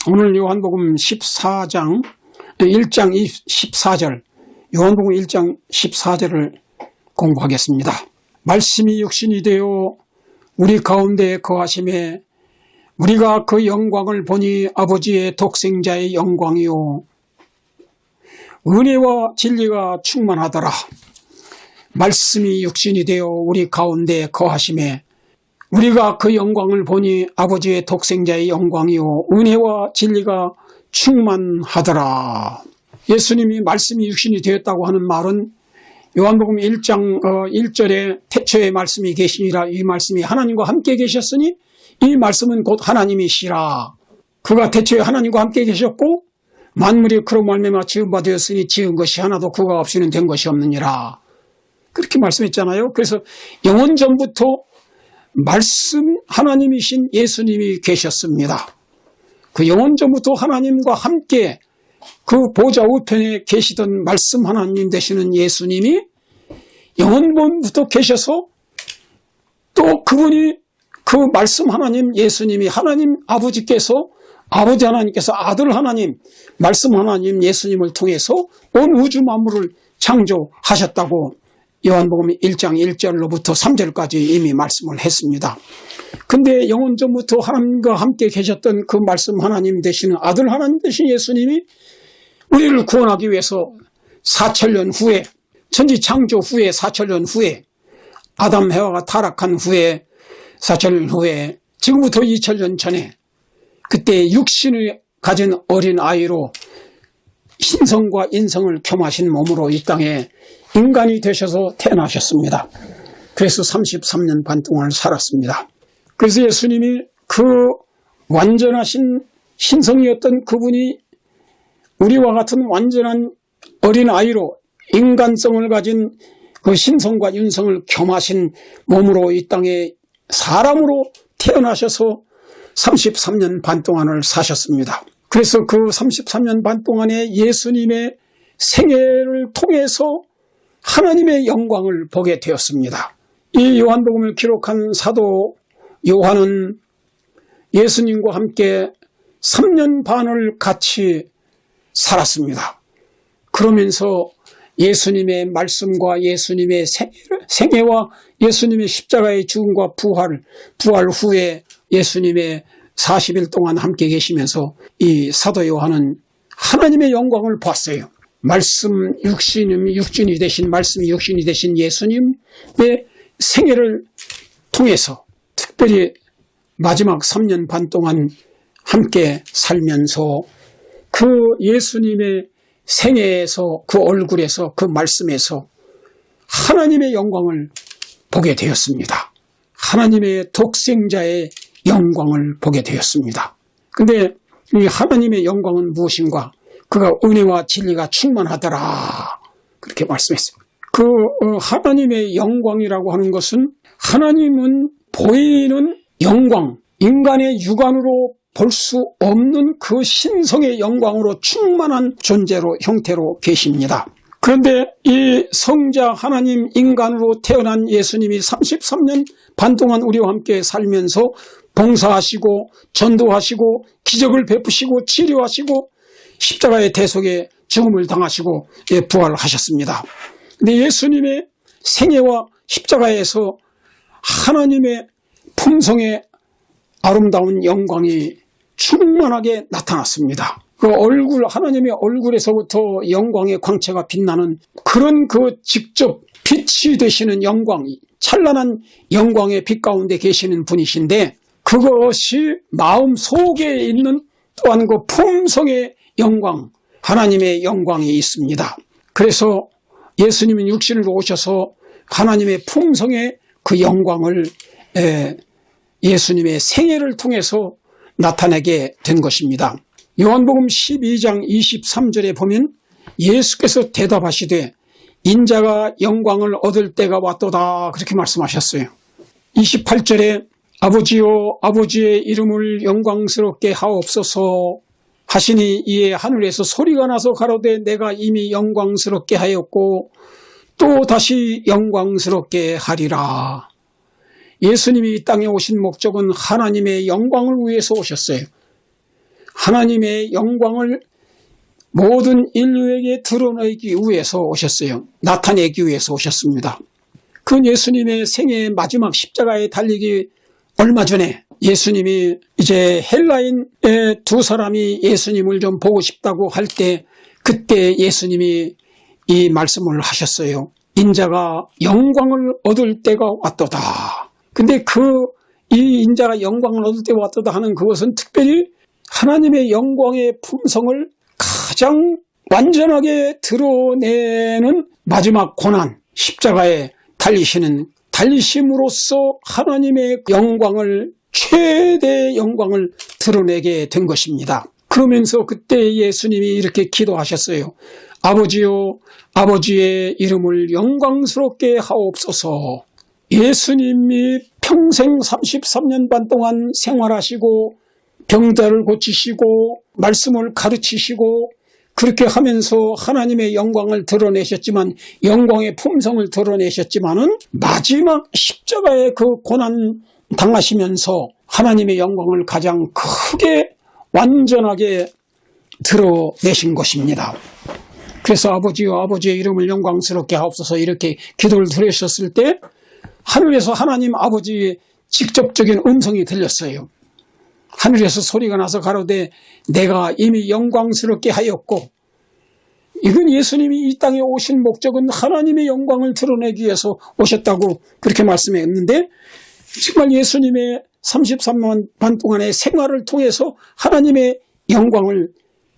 오늘 요한복음 14장 1장 14절 요한복음 1장 14절을 공부하겠습니다. 말씀이 육신이 되어 우리 가운데 거하심에 우리가 그 영광을 보니 아버지의 독생자의 영광이요 은혜와 진리가 충만하더라. 말씀이 육신이 되어 우리 가운데 거하심에 우리가 그 영광을 보니 아버지의 독생자의 영광이요 은혜와 진리가 충만하더라. 예수님이 말씀이 육신이 되었다고 하는 말은 요한복음 1장 1절에 태초에 말씀이 계시니라. 이 말씀이 하나님과 함께 계셨으니 이 말씀은 곧 하나님이시라. 그가 태초에 하나님과 함께 계셨고 만물이 그로 말미암아 지은 바 되었으니 지은 것이 하나도 그가 없이는 된 것이 없느니라. 그렇게 말씀했잖아요. 그래서 영원 전부터 말씀 하나님이신 예수님이 계셨습니다. 그 영원 전부터 하나님과 함께 그 보좌 우편에 계시던 말씀 하나님 되시는 예수님이 영원부터 계셔서 또 그분이 그 말씀 하나님 예수님이 하나님 아버지께서 아버지 하나님께서 아들 하나님 말씀 하나님 예수님을 통해서 온 우주 만물을 창조하셨다고 요한복음 1장 1절로부터 3절까지 이미 말씀을 했습니다. 근데 영원전부터 하나님과 함께 계셨던 그 말씀 하나님 되시는 아들 하나님 되신 예수님이 우리를 구원하기 위해서 4천년 후에 천지 창조 후에 4천년 후에 아담 해와가 타락한 후에 4천년 후에 지금부터 2000년 전에 그때 육신을 가진 어린 아이로 신성과 인성을 겸하신 몸으로 이 땅에 인간이 되셔서 태어나셨습니다. 그래서 33년 반 동안 살았습니다. 그래서 예수님이 그 완전하신 신성이었던 그분이 우리와 같은 완전한 어린아이로 인간성을 가진 그 신성과 윤성을 겸하신 몸으로 이 땅에 사람으로 태어나셔서 33년 반 동안을 사셨습니다. 그래서 그 33년 반 동안의 예수님의 생애를 통해서 하나님의 영광을 보게 되었습니다. 이 요한복음을 기록한 사도 요한은 예수님과 함께 3년 반을 같이 살았습니다. 그러면서 예수님의 말씀과 예수님의 생애와 예수님의 십자가의 죽음과 부활 후에 예수님의 40일 동안 함께 계시면서 이 사도 요한은 하나님의 영광을 봤어요. 육신이 되신 말씀이 육신이 되신 예수님의 생애를 통해서 특별히 마지막 3년 반 동안 함께 살면서 그 예수님의 생애에서 그 얼굴에서 그 말씀에서 하나님의 영광을 보게 되었습니다. 하나님의 독생자의 영광을 보게 되었습니다. 근데 이 하나님의 영광은 무엇인가? 그가 은혜와 진리가 충만하더라. 그렇게 말씀했어요. 그 하나님의 영광이라고 하는 것은 하나님은 보이는 영광, 인간의 육안으로 볼 수 없는 그 신성의 영광으로 충만한 존재로 형태로 계십니다. 그런데 이 성자 하나님 인간으로 태어난 예수님이 33년 반 동안 우리와 함께 살면서 봉사하시고 전도하시고 기적을 베푸시고 치료하시고 십자가의 대속에 죽음을 당하시고 부활하셨습니다. 근데 예수님의 생애와 십자가에서 하나님의 품성의 아름다운 영광이 충만하게 나타났습니다. 그 얼굴, 하나님의 얼굴에서부터 영광의 광채가 빛나는 그런 그 직접 빛이 되시는 영광, 찬란한 영광의 빛 가운데 계시는 분이신데 그것이 마음 속에 있는 또한 그 품성의 영광, 하나님의 영광이 있습니다. 그래서 예수님은 육신으로 오셔서 하나님의 품성의 그 영광을 예수님의 생애를 통해서 나타내게 된 것입니다. 요한복음 12장 23절에 보면 예수께서 대답하시되 인자가 영광을 얻을 때가 왔도다 그렇게 말씀하셨어요. 28절에 아버지여 아버지의 이름을 영광스럽게 하옵소서 하시니 이에 하늘에서 소리가 나서 가로되 내가 이미 영광스럽게 하였고 또 다시 영광스럽게 하리라. 예수님이 이 땅에 오신 목적은 하나님의 영광을 위해서 오셨어요. 하나님의 영광을 모든 인류에게 드러내기 위해서 오셨어요. 나타내기 위해서 오셨습니다. 그 예수님의 생애의 마지막 십자가에 달리기 얼마 전에 예수님이 이제 헬라인의 두 사람이 예수님을 좀 보고 싶다고 할 때 그때 예수님이 이 말씀을 하셨어요. 인자가 영광을 얻을 때가 왔도다. 근데 이 인자가 영광을 얻을 때가 왔도다 하는 그것은 특별히 하나님의 영광의 품성을 가장 완전하게 드러내는 마지막 고난, 십자가에 달리심으로써 하나님의 영광을, 최대의 영광을 드러내게 된 것입니다. 그러면서 그때 예수님이 이렇게 기도하셨어요. 아버지요, 아버지의 이름을 영광스럽게 하옵소서. 예수님이 평생 33년 반 동안 생활하시고 병자를 고치시고 말씀을 가르치시고 그렇게 하면서 하나님의 영광을 드러내셨지만, 영광의 품성을 드러내셨지만은 마지막 십자가의 그 고난 당하시면서 하나님의 영광을 가장 크게 완전하게 드러내신 것입니다. 그래서 아버지요, 아버지의 이름을 영광스럽게 하옵소서 이렇게 기도를 드리셨을 때 하늘에서 하나님 아버지의 직접적인 음성이 들렸어요. 하늘에서 소리가 나서 가로되 내가 이미 영광스럽게 하였고, 이건 예수님이 이 땅에 오신 목적은 하나님의 영광을 드러내기 위해서 오셨다고 그렇게 말씀했는데, 정말 예수님의 33년 반 동안의 생활을 통해서 하나님의 영광을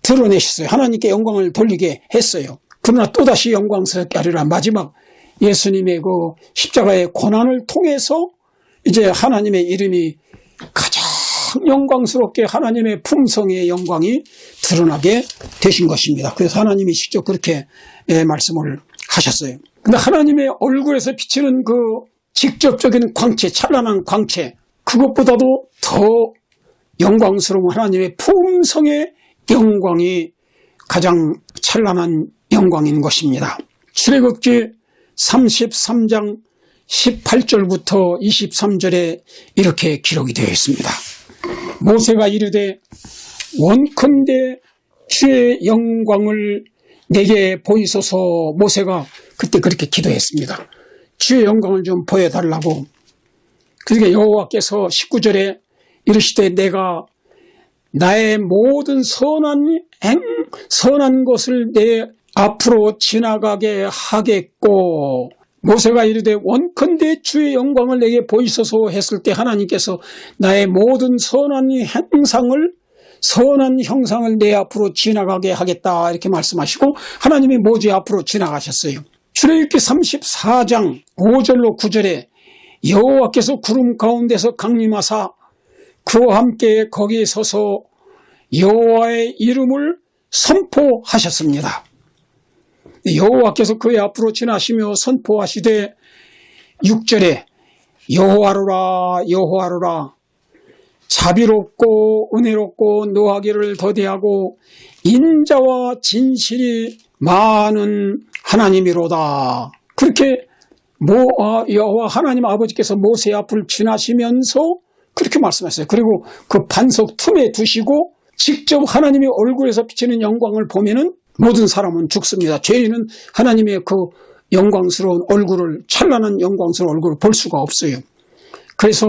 드러내셨어요. 하나님께 영광을 돌리게 했어요. 그러나 또다시 영광스럽게 하리라. 마지막 예수님의 그 십자가의 고난을 통해서 이제 하나님의 이름이 가장 영광스럽게 하나님의 품성의 영광이 드러나게 되신 것입니다. 그래서 하나님이 직접 그렇게 말씀을 하셨어요. 근데 하나님의 얼굴에서 비치는 그 직접적인 광채, 찬란한 광채, 그것보다도 더 영광스러운 하나님의 품성의 영광이 가장 찬란한 영광인 것입니다. 출애굽기 33장 18절부터 23절에 이렇게 기록이 되어 있습니다. 모세가 이르되 원컨대 주의 영광을 내게 보이소서. 모세가 그때 그렇게 기도했습니다. 주의 영광을 좀 보여달라고. 그러니까 여호와께서 19절에 이르시되 내가 나의 모든 선한 것을 내 앞으로 지나가게 하겠고, 모세가 이르되 원컨대 주의 영광을 내게 보이소서 했을 때 하나님께서 나의 모든 선한 형상을 내 앞으로 지나가게 하겠다 이렇게 말씀하시고 하나님이 모세 앞으로 지나가셨어요. 출애굽기 34장 5절로 9절에 여호와께서 구름 가운데서 강림하사 그와 함께 거기에 서서 여호와의 이름을 선포하셨습니다. 여호와께서 그의 앞으로 지나시며 선포하시되 6절에 여호와로라 여호와로라 자비롭고 은혜롭고 노하기를 더디하고 인자와 진실이 많은 하나님이로다. 그렇게 여호와 하나님 아버지께서 모세 앞을 지나시면서 그렇게 말씀하셨어요. 그리고 그 반석 틈에 두시고 직접 하나님의 얼굴에서 비치는 영광을 보면은 모든 사람은 죽습니다. 죄인은 하나님의 그 영광스러운 얼굴을, 찬란한 영광스러운 얼굴을 볼 수가 없어요. 그래서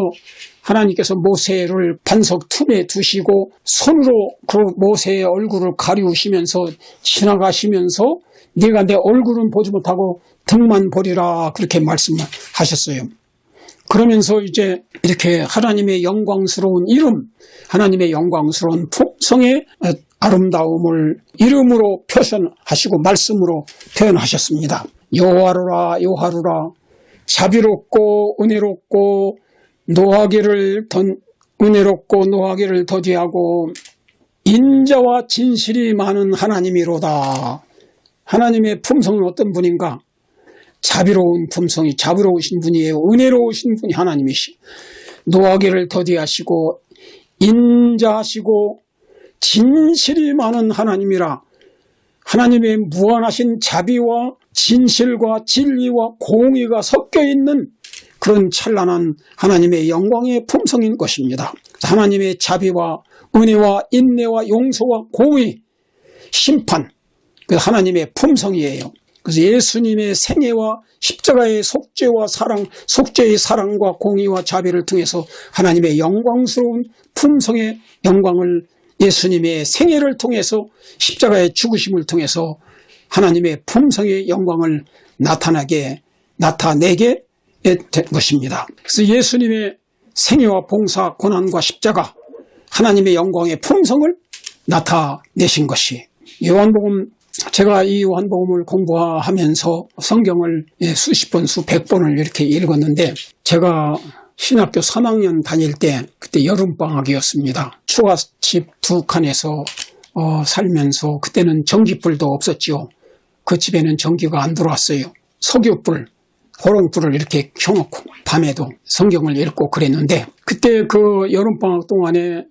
하나님께서 모세를 반석 틈에 두시고 손으로 그 모세의 얼굴을 가리우시면서 지나가시면서 네가 내 얼굴은 보지 못하고 등만 보리라 그렇게 말씀하셨어요. 그러면서 이제 이렇게 하나님의 영광스러운 이름, 하나님의 영광스러운 품성의 아름다움을 이름으로 표현하시고 말씀으로 표현하셨습니다. 여호와로라 여호와로라 자비롭고 은혜롭고 노하기를 더디하고 인자와 진실이 많은 하나님이로다. 하나님의 품성은 어떤 분인가? 자비로운 품성이, 자비로우신 분이에요. 은혜로우신 분이 하나님이시. 노하기를 더디하시고 인자하시고 진실이 많은 하나님이라. 하나님의 무한하신 자비와 진실과 진리와 공의가 섞여 있는 그런 찬란한 하나님의 영광의 품성인 것입니다. 하나님의 자비와 은혜와 인내와 용서와 공의, 심판, 그 하나님의 품성이에요. 그래서 예수님의 생애와 십자가의 속죄와 사랑, 속죄의 사랑과 공의와 자비를 통해서 하나님의 영광스러운 품성의 영광을 예수님의 생애를 통해서 십자가의 죽으심을 통해서 하나님의 품성의 영광을 나타내게 된 것입니다. 그래서 예수님의 생애와 봉사, 고난과 십자가, 하나님의 영광의 품성을 나타내신 것이 요한복음, 제가 이 요한복음을 공부하면서 성경을 수십 번, 수백 번을 이렇게 읽었는데 제가 신학교 3학년 다닐 때 그때 여름방학이었습니다. 초가집 두 칸에서 살면서 그때는 전기불도 없었죠. 그 집에는 전기가 안 들어왔어요. 석유불, 호롱불을 이렇게 켜놓고 밤에도 성경을 읽고 그랬는데 그때 그 여름방학 동안에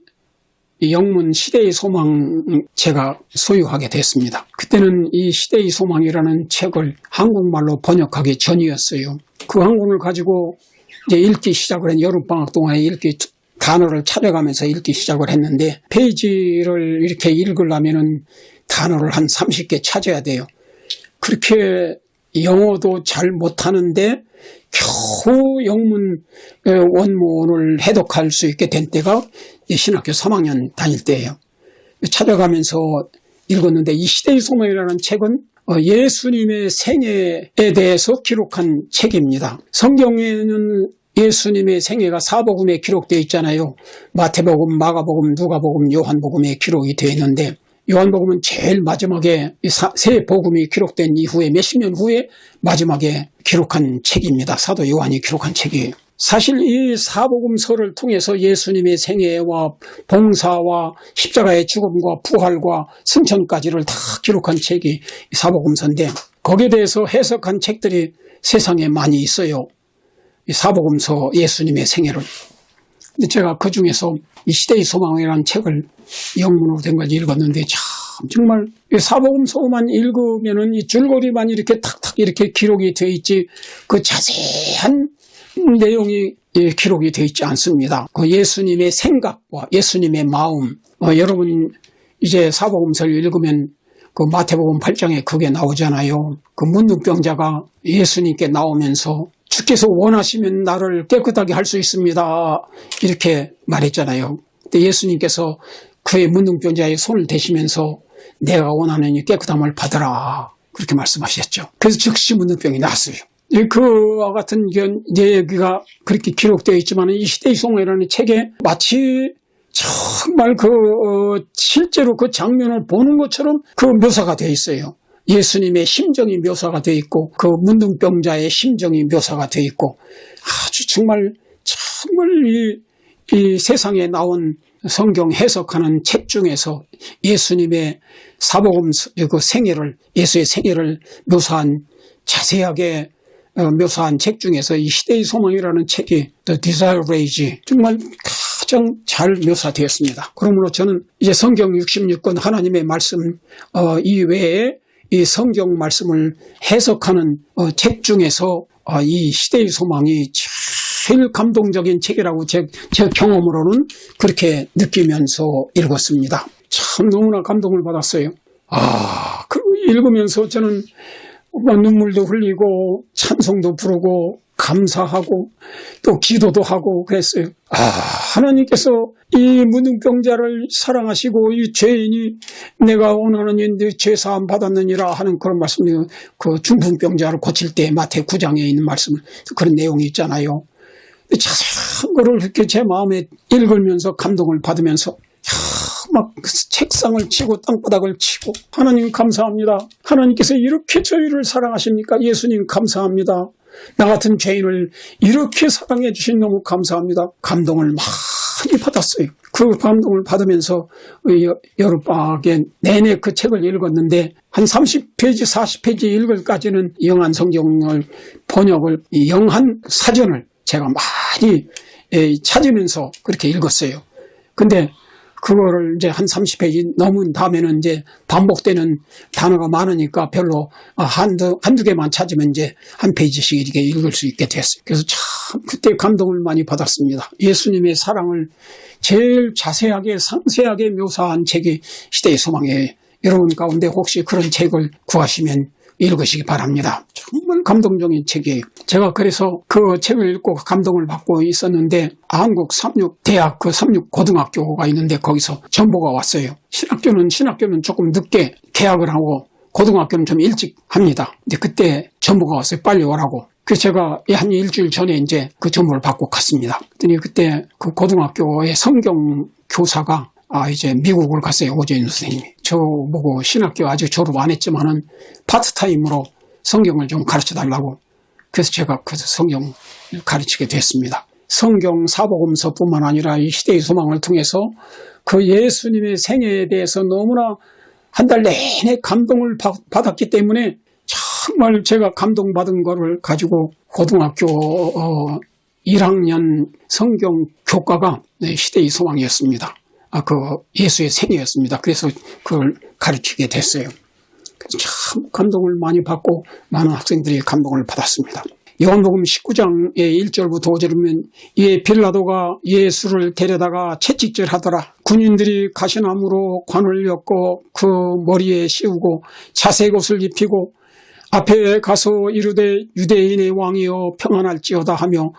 영문 시대의 소망 제가 소유하게 됐습니다. 그때는 이 시대의 소망이라는 책을 한국말로 번역하기 전이었어요. 그 한권을 가지고 이제 읽기 시작을 한 여름방학 동안에 단어를 찾아가면서 읽기 시작을 했는데 페이지를 이렇게 읽으려면은 단어를 한 30개 찾아야 돼요. 그렇게 영어도 잘 못하는데 겨우 영문 원문을 해독할 수 있게 된 때가 신학교 3학년 다닐 때예요. 찾아가면서 읽었는데 이 시대의 소망이라는 책은 예수님의 생애에 대해서 기록한 책입니다. 성경에는 예수님의 생애가 사복음에 기록되어 있잖아요. 마태복음, 마가복음, 누가복음, 요한복음에 기록이 되어 있는데 요한복음은 제일 마지막에 세 복음이 기록된 이후에 몇십 년 후에 마지막에 기록한 책입니다. 사도 요한이 기록한 책이에요. 사실 이 사복음서를 통해서 예수님의 생애와 봉사와 십자가의 죽음과 부활과 승천까지를 다 기록한 책이 사복음서인데 거기에 대해서 해석한 책들이 세상에 많이 있어요. 이 사복음서 예수님의 생애를. 제가 그 중에서 이 시대의 소망이라는 책을 영문으로 된 걸 읽었는데 정말 사복음서만 읽으면은 이 줄거리만 이렇게 탁탁 이렇게 기록이 되어 있지 그 자세한 내용이 기록이 되어 있지 않습니다. 그 예수님의 생각과 예수님의 마음, 여러분 이제 사복음서를 읽으면 그 마태복음 8장에 그게 나오잖아요. 그 문둥병자가 예수님께 나오면서 주께서 원하시면 나를 깨끗하게 할 수 있습니다. 이렇게 말했잖아요. 근데 예수님께서 그의 문둥병자의 손을 대시면서 내가 원하는 이 깨끗함을 받으라. 그렇게 말씀하셨죠. 그래서 즉시 문둥병이 나았어요. 그와 같은 얘기가 그렇게 기록되어 있지만 이 시대의 소망이라는 책에 마치 정말 실제로 그 장면을 보는 것처럼 그 묘사가 되어 있어요. 예수님의 심정이 묘사가 되어 있고 그 문둥병자의 심정이 묘사가 되어 있고 아주 정말 이 세상에 나온 성경 해석하는 책 중에서 예수님의 사복음 그 생애를 예수의 생애를 자세하게 묘사한 책 중에서 이 시대의 소망이라는 책이 The Desire Age 정말 가장 잘 묘사되었습니다. 그러므로 저는 이제 성경 66권 하나님의 말씀 이외에 이 성경 말씀을 해석하는 책 중에서 이 시대의 소망이 제일 감동적인 책이라고 제 경험으로는 그렇게 느끼면서 읽었습니다. 참 너무나 감동을 받았어요. 그리고 읽으면서 저는 눈물도 흘리고 찬송도 부르고 감사하고 또 기도도 하고 그랬어요. 하나님께서 이 문둥병자를 사랑하시고 이 죄인이 내가 원하는 인데 죄사함 받았느니라 하는 그런 말씀이 그 중풍병자를 고칠 때 마태 9장에 있는 말씀 그런 내용이 있잖아요. 자세한 거를 이렇게 제 마음에 읽으면서 감동을 받으면서 막 책상을 치고 땅바닥을 치고 하나님 감사합니다. 하나님께서 이렇게 저희를 사랑하십니까? 예수님 감사합니다. 나 같은 죄인을 이렇게 사랑해 주신 너무 감사합니다. 감동을 많이 받았어요. 그 감동을 받으면서 여름방학에 내내 그 책을 읽었는데 한 30페이지 40페이지 읽을까지는 영한 성경을 번역을 영한 사전을 제가 많이 찾으면서 그렇게 읽었어요. 근데 그거를 이제 한 30페이지 넘은 다음에는 이제 반복되는 단어가 많으니까 별로 한두 개만 찾으면 이제 한 페이지씩 이렇게 읽을 수 있게 됐어요. 그래서 참 그때 감동을 많이 받았습니다. 예수님의 사랑을 제일 자세하게 상세하게 묘사한 책이 시대의 소망이에요. 여러분 가운데 혹시 그런 책을 구하시면 읽으시기 바랍니다. 정말 감동적인 책이에요. 제가 그래서 그 책을 읽고 감동을 받고 있었는데 한국 삼육대학 그 삼육고등학교가 있는데 거기서 전보가 왔어요. 신학교는 조금 늦게 개학을 하고 고등학교는 좀 일찍 합니다. 근데 그때 전보가 왔어요. 빨리 오라고. 그래서 제가 한 일주일 전에 이제 그 전보를 받고 갔습니다. 그랬더니 그때 그 고등학교의 성경 교사가 이제 미국을 갔어요. 오재인 선생님이. 저 보고 신학교 아직 졸업 안 했지만은 파트타임으로 성경을 좀 가르쳐 달라고. 그래서 제가 그 성경을 가르치게 됐습니다. 성경 사복음서뿐만 아니라 이 시대의 소망을 통해서 그 예수님의 생애에 대해서 너무나 한 달 내내 감동을 받았기 때문에 정말 제가 감동받은 거를 가지고 고등학교 1학년 성경 교과가 시대의 소망이었습니다. 그 예수의 생애였습니다. 그래서 그걸 가르치게 됐어요. 그래서 참 감동을 많이 받고 많은 학생들이 감동을 받았습니다. 요한복음 19장의 1절부터 5절이면 이에 빌라도가 예수를 데려다가 채찍질하더라. 군인들이 가시나무로 관을 엮고 그 머리에 씌우고 자색 옷을 입히고 앞에 가서 이르되 유대인의 왕이여 평안할지어다 하며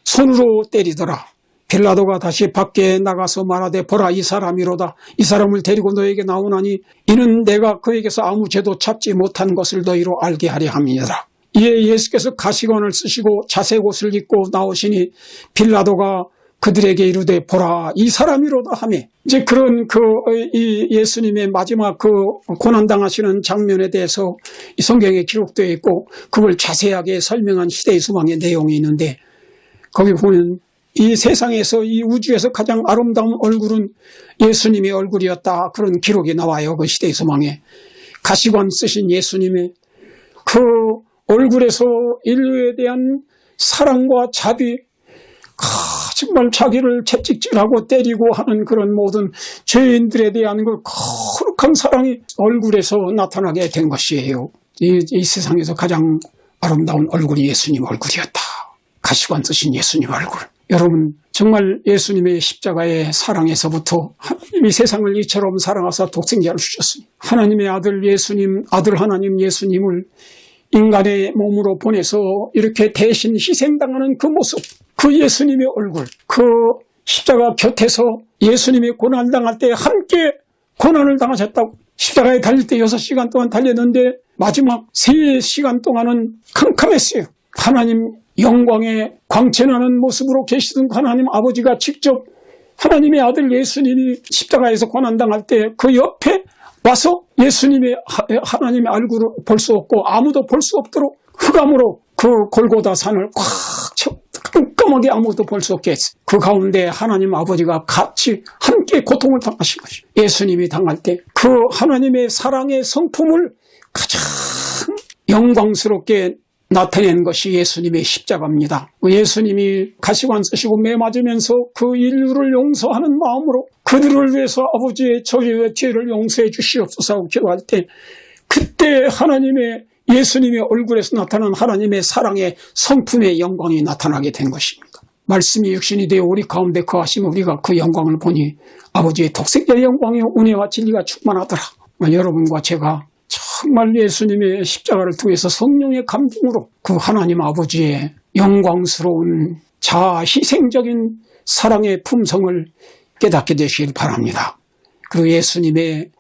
손으로 때리더라. 빌라도가 다시 밖에 나가서 말하되 보라 이 사람이로다. 이 사람을 데리고 너에게 나오나니 이는 내가 그에게서 아무 죄도 찾지 못한 것을 너희로 알게 하려 함이니라. 이에 예수께서 가시관을 쓰시고 자색 옷을 입고 나오시니 빌라도가 그들에게 이르되 보라 이 사람이로다 하며 이제 그런 이 예수님의 마지막 그 고난당하시는 장면에 대해서 이 성경에 기록되어 있고 그걸 자세하게 설명한 시대의 소망의 내용이 있는데 거기 보면 이 세상에서 이 우주에서 가장 아름다운 얼굴은 예수님의 얼굴이었다. 그런 기록이 나와요. 그 시대의 소망에. 가시관 쓰신 예수님의 그 얼굴에서 인류에 대한 사랑과 자비, 정말 자기를 채찍질하고 때리고 하는 그런 모든 죄인들에 대한 그 거룩한 사랑이 얼굴에서 나타나게 된 것이에요. 이 세상에서 가장 아름다운 얼굴이 예수님 얼굴이었다. 가시관 쓰신 예수님 얼굴. 여러분 정말 예수님의 십자가의 사랑에서부터 하나님이 세상을 이처럼 사랑하사 독생자를 주셨으니 하나님의 아들 하나님 예수님을 인간의 몸으로 보내서 이렇게 대신 희생당하는 그 모습, 그 예수님의 얼굴, 그 십자가 곁에서 예수님이 고난당할 때 함께 고난을 당하셨다고. 십자가에 달릴 때 6시간 동안 달렸는데 마지막 3시간 동안은 캄캄했어요. 하나님 영광의 광채나는 모습으로 계시던 하나님 아버지가 직접 하나님의 아들 예수님이 십자가에서 고난당할 때 그 옆에 와서 예수님의 하나님의 얼굴을 볼 수 없고 아무도 볼 수 없도록 흑암으로 그 골고다 산을 꽉 채워 깜깜하게 아무도 볼 수 없게 했어요. 그 가운데 하나님 아버지가 같이 함께 고통을 당하신 것이죠. 예수님이 당할 때 그 하나님의 사랑의 성품을 가장 영광스럽게 나타낸 것이 예수님의 십자가입니다. 예수님이 가시관 쓰시고 매 맞으면서 그 인류를 용서하는 마음으로 그들을 위해서 아버지의 저희의 죄를 용서해 주시옵소서 하고 기도할 때 그때 하나님의 예수님의 얼굴에서 나타난 하나님의 사랑의 성품의 영광이 나타나게 된 것입니다. 말씀이 육신이 되어 우리 가운데 거하시면 우리가 그 영광을 보니 아버지의 독생자의 영광이 은혜와 진리가 충만하더라. 여러분과 제가 정말 예수님의 십자가를 통해서 성령의 감동으로 그 하나님 아버지의 영광스러운 자아 희생적인 사랑의 품성을 깨닫게 되시길 바랍니다. 그리고 예수님의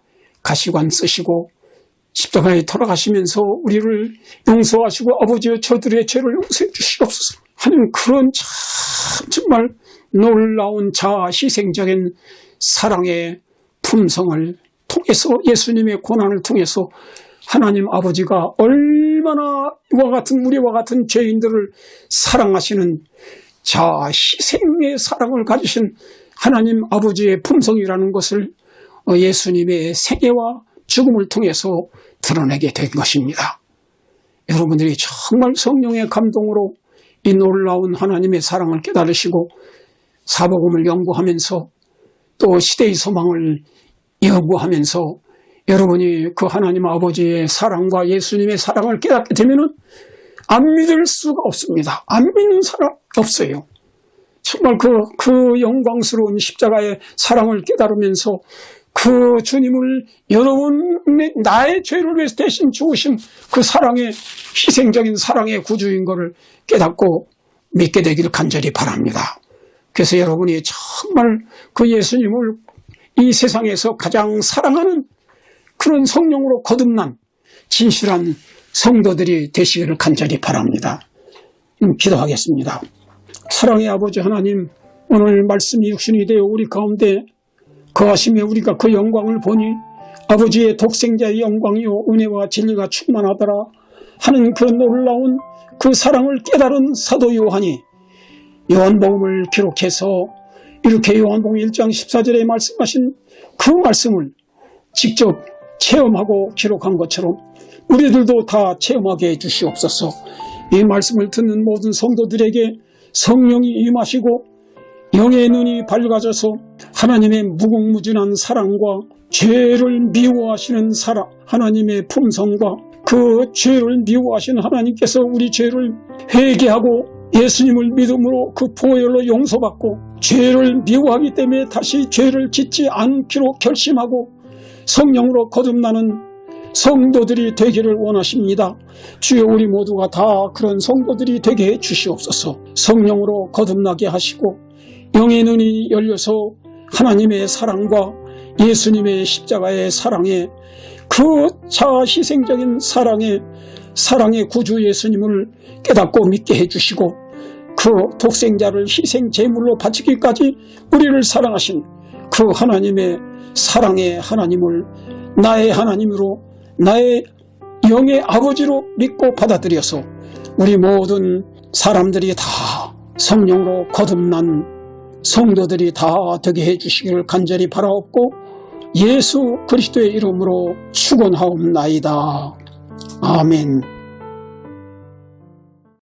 가시관 쓰시고 십자가에 돌아가시면서 우리를 용서하시고 아버지의 저들의 죄를 용서해 주시옵소서 하는 그런 정말 놀라운 자아 희생적인 사랑의 품성을 통해서 예수님의 고난을 통해서 하나님 아버지가 얼마나 우리와 같은 죄인들을 사랑하시는 자아 희생의 사랑을 가지신 하나님 아버지의 품성이라는 것을 예수님의 생애와 죽음을 통해서 드러내게 된 것입니다. 여러분들이 정말 성령의 감동으로 이 놀라운 하나님의 사랑을 깨달으시고 사복음을 연구하면서 또 시대의 소망을 연구하면서 여러분이 그 하나님 아버지의 사랑과 예수님의 사랑을 깨닫게 되면은 안 믿을 수가 없습니다. 안 믿는 사람 없어요. 정말 그 영광스러운 십자가의 사랑을 깨달으면서 그 주님을 여러분의 나의 죄를 위해서 대신 죽으신 그 사랑의 희생적인 사랑의 구주인 것을 깨닫고 믿게 되기를 간절히 바랍니다. 그래서 여러분이 정말 그 예수님을 이 세상에서 가장 사랑하는 그런 성령으로 거듭난 진실한 성도들이 되시기를 간절히 바랍니다. 기도하겠습니다. 사랑의 아버지 하나님, 오늘 말씀이 육신이 되어 우리 가운데 거하시며 우리가 그 영광을 보니 아버지의 독생자의 영광이요 은혜와 진리가 충만하더라 하는 그 놀라운 그 사랑을 깨달은 사도 요한이 요한복음을 기록해서 이렇게 요한복음 1장 14절에 말씀하신 그 말씀을 직접 체험하고 기록한 것처럼 우리들도 다 체험하게 해주시옵소서. 이 말씀을 듣는 모든 성도들에게 성령이 임하시고 영의 눈이 밝아져서 하나님의 무궁무진한 사랑과 죄를 미워하시는 사랑, 하나님의 품성과 그 죄를 미워하시는 하나님께서 우리 죄를 회개하고 예수님을 믿음으로 그 보혈로 용서받고 죄를 미워하기 때문에 다시 죄를 짓지 않기로 결심하고 성령으로 거듭나는 성도들이 되기를 원하십니다. 주여, 우리 모두가 다 그런 성도들이 되게 해 주시옵소서. 성령으로 거듭나게 하시고 영의 눈이 열려서 하나님의 사랑과 예수님의 십자가의 사랑에 그 자아희생적인 사랑의 구주 예수님을 깨닫고 믿게 해주시고 그 독생자를 희생 제물로 바치기까지 우리를 사랑하신 그 하나님의 사랑의 하나님을 나의 하나님으로 나의 영의 아버지로 믿고 받아들여서 우리 모든 사람들이 다 성령으로 거듭난 성도들이 다 되게 해주시기를 간절히 바라옵고 예수 그리스도의 이름으로 축원하옵나이다. 아멘.